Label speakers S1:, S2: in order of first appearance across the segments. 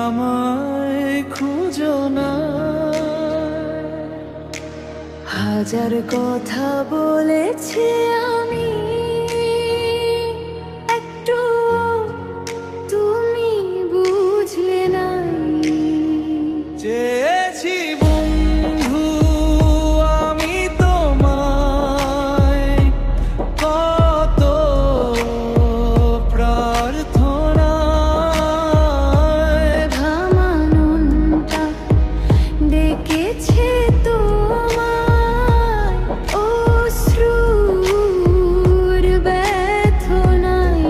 S1: আমায় খুঁজো না।
S2: হাজার কথা বলেছি আমি, একটু তুমি বুঝলে না।
S1: চেয়েছি বন্ধু আমি তোমায়, কত প্রার্থনায়
S2: ভামাননটা ডেকেছে তোমায়, অশ্রুর ব্যথনায়।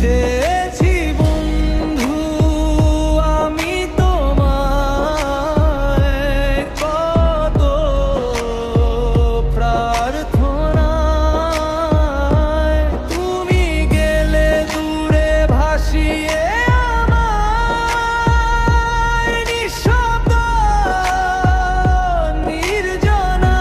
S1: চেয়েছি বন্ধু আমি তোমায়, কত প্রার্থনায় তুমি গেলে দূরে ভাসিয়ে আমায় নিঃশব্দ নির্জনা।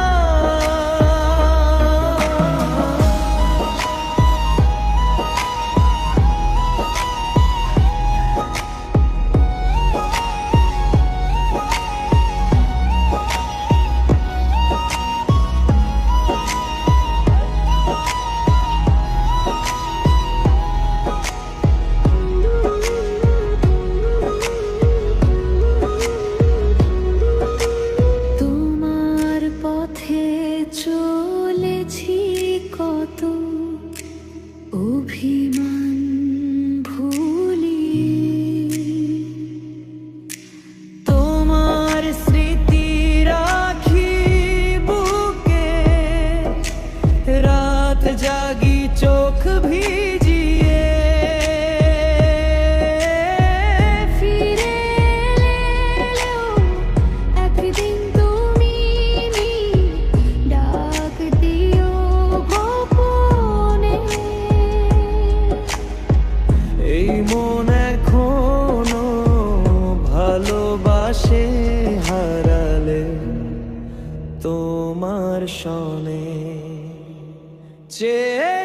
S2: তোমার পথে চলেছি কত অভিমান ভুলি,
S1: তোমার স্মৃতি রাখি বুকে, রাত জাগি চোখ ভিজিয়ে।
S2: ফিরে এলেও একদিন তুমি ডাক দিও গোপনে।
S1: এই মন এখনো ভালোবাসে, হারালে তোমার সনে চেয়ে